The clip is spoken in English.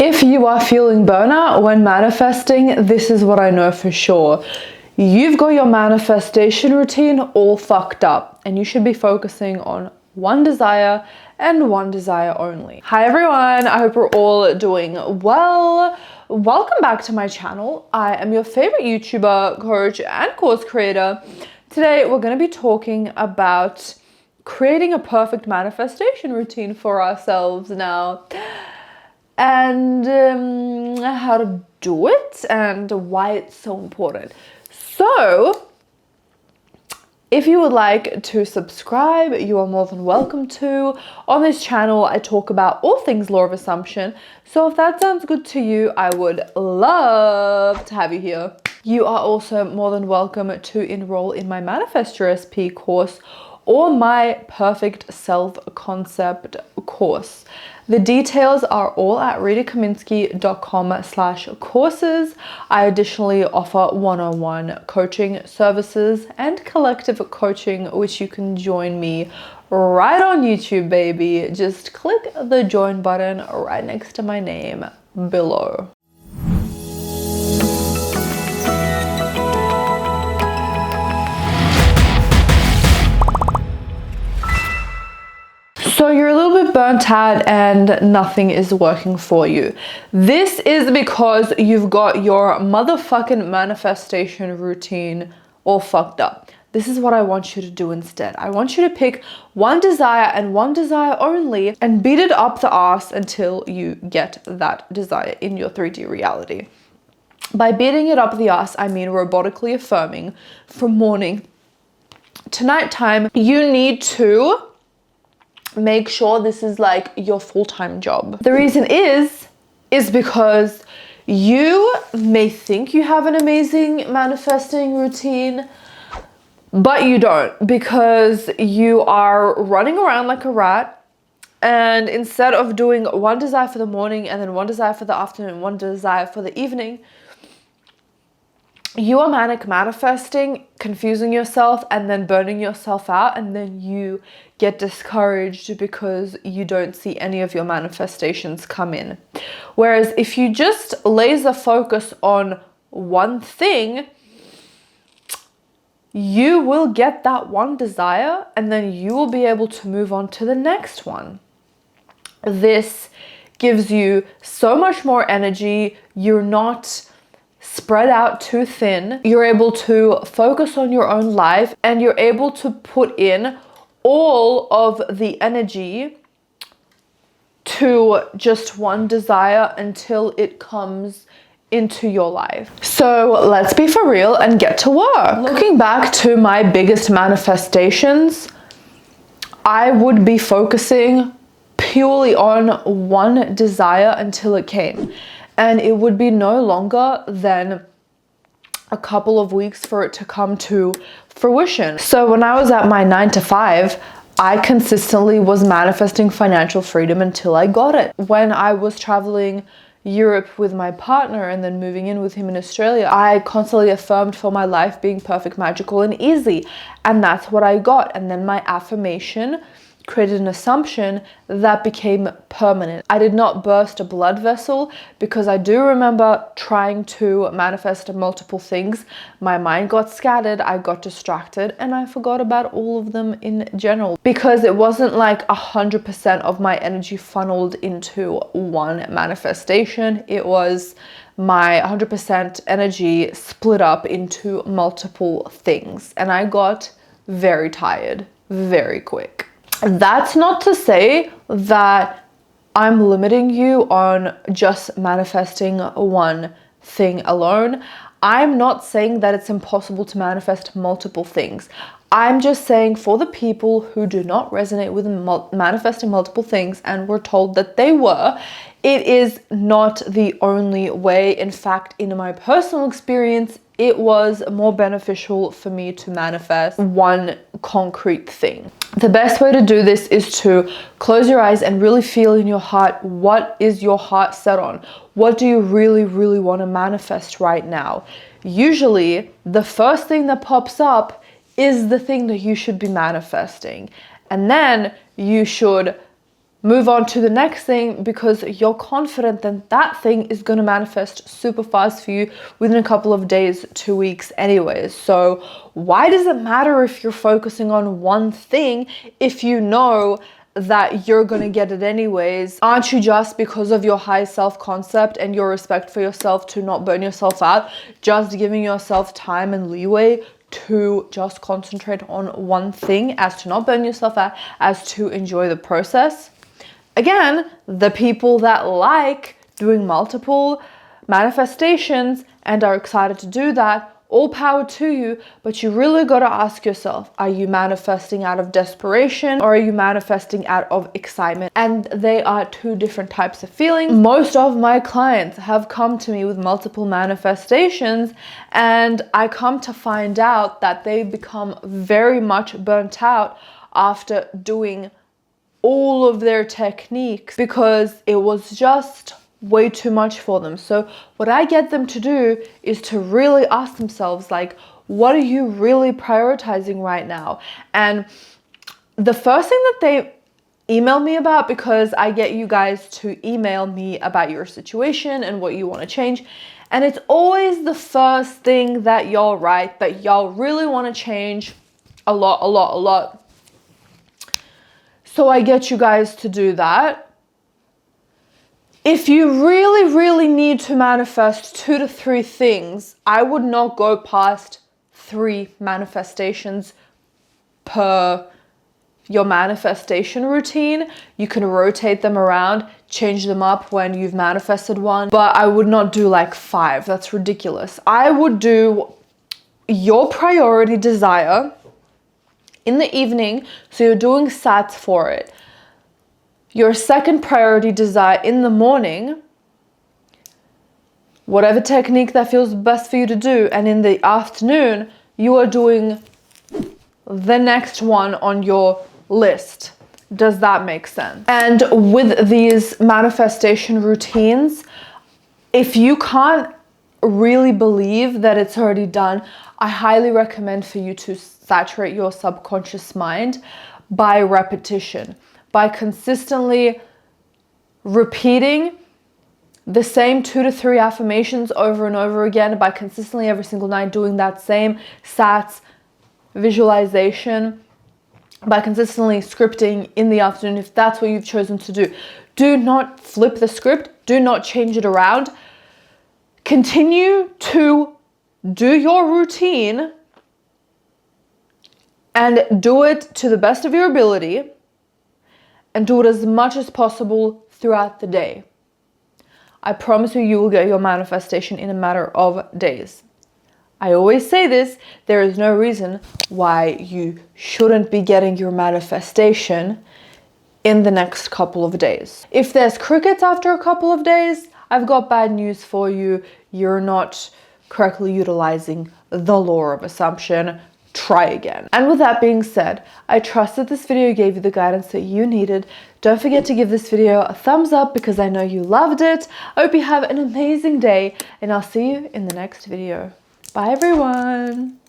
If you are feeling burnout when manifesting, this is what I know for sure. You've got your manifestation routine all fucked up, and you should be focusing on one desire and one desire only. Hi everyone, I hope we're all doing well. Welcome back to my channel. I am your favorite YouTuber, coach, and course creator. Today we're going to be talking about creating a perfect manifestation routine for ourselves now, and how to do it and why it's so important. So if you would like to subscribe, you are more than welcome to. On this channel, I talk about all things law of assumption. So if that sounds good to you, I would love to have you here. You are also more than welcome to enroll in my Manifest Your SP course or my Perfect Self-Concept course. The details are all at ritakaminski.com/courses. I additionally offer one-on-one coaching services and collective coaching, which you can join me right on YouTube, baby. Just click the join button right next to my name below. So you're a little bit burnt out and nothing is working for you. This is because you've got your motherfucking manifestation routine all fucked up. This is what I want you to do instead. I want you to pick one desire and one desire only and beat it up the ass until you get that desire in your 3D reality. By beating it up the ass, I mean robotically affirming from morning to nighttime. You need to make sure this is like your full-time job. The reason is because you may think you have an amazing manifesting routine, but you don't, because you are running around like a rat, and instead of doing one desire for the morning and then one desire for the afternoon, one desire for the evening, you are manic manifesting, confusing yourself and then burning yourself out, and then you get discouraged because you don't see any of your manifestations come in. Whereas if you just laser focus on one thing, you will get that one desire and then you will be able to move on to the next one. This gives you so much more energy. You're not spread out too thin. You're able to focus on your own life and you're able to put in all of the energy to just one desire until it comes into your life. So let's be for real and get to work. Looking back to my biggest manifestations, I would be focusing purely on one desire until it came. And it would be no longer than a couple of weeks for it to come to fruition. So when I was at my 9-to-5, I consistently was manifesting financial freedom until I got it. When I was traveling Europe with my partner and then moving in with him in Australia, I constantly affirmed for my life being perfect, magical, and easy. And that's what I got. And then my affirmation created an assumption that became permanent. I did not burst a blood vessel because I do remember trying to manifest multiple things. My mind got scattered, I got distracted, and I forgot about all of them in general because it wasn't like 100% of my energy funneled into one manifestation. It was my 100% energy split up into multiple things, and I got very tired very quick. That's not to say that I'm limiting you on just manifesting one thing alone. I'm not saying that it's impossible to manifest multiple things. I'm just saying for the people who do not resonate with manifesting multiple things and were told that they were, it is not the only way. In fact, in my personal experience, it was more beneficial for me to manifest one concrete thing. The best way to do this is to close your eyes and really feel in your heart, what is your heart set on? What do you really, really want to manifest right now? Usually, the first thing that pops up is the thing that you should be manifesting. And then you should move on to the next thing, because you're confident that that thing is going to manifest super fast for you within a couple of days, 2 weeks anyways. So why does it matter if you're focusing on one thing if you know that you're going to get it anyways? Aren't you, just because of your high self-concept and your respect for yourself to not burn yourself out, just giving yourself time and leeway to just concentrate on one thing, as to not burn yourself out, as to enjoy the process? Again, the people that like doing multiple manifestations and are excited to do that, all power to you, but you really got to ask yourself, are you manifesting out of desperation or are you manifesting out of excitement? And they are two different types of feelings. Most of my clients have come to me with multiple manifestations, and I come to find out that they become very much burnt out after doing all of their techniques because it was just way too much for them. So what I get them to do is to really ask themselves, like, what are you really prioritizing right now? And the first thing that they email me about, because I get you guys to email me about your situation and what you want to change, and it's always the first thing that y'all write that y'all really want to change a lot. So I get you guys to do that. If you really need to manifest 2 to 3 things, I would not go past 3 manifestations per your manifestation routine. You can rotate them around, change them up when you've manifested one, but I would not do like 5. That's ridiculous. I would do your priority desire in the evening, so you're doing sats for it. Your second priority desire in the morning, whatever technique that feels best for you to do, and in the afternoon, you are doing the next one on your list. Does that make sense? And with these manifestation routines, if you can't really believe that it's already done, I highly recommend for you to saturate your subconscious mind by repetition, by consistently repeating the same 2 to 3 affirmations over and over again, by consistently every single night doing that same sats visualization, by consistently scripting in the afternoon if that's what you've chosen to do. Do not flip the script, do not change it around. Continue to do your routine and do it to the best of your ability, and do it as much as possible throughout the day. I promise you, you will get your manifestation in a matter of days. I always say this, there is no reason why you shouldn't be getting your manifestation in the next couple of days. If there's crickets after a couple of days, I've got bad news for you. You're not correctly utilizing the law of assumption. Try again. And with that being said, I trust that this video gave you the guidance that you needed. Don't forget to give this video a thumbs up because I know you loved it. I hope you have an amazing day, and I'll see you in the next video. Bye everyone.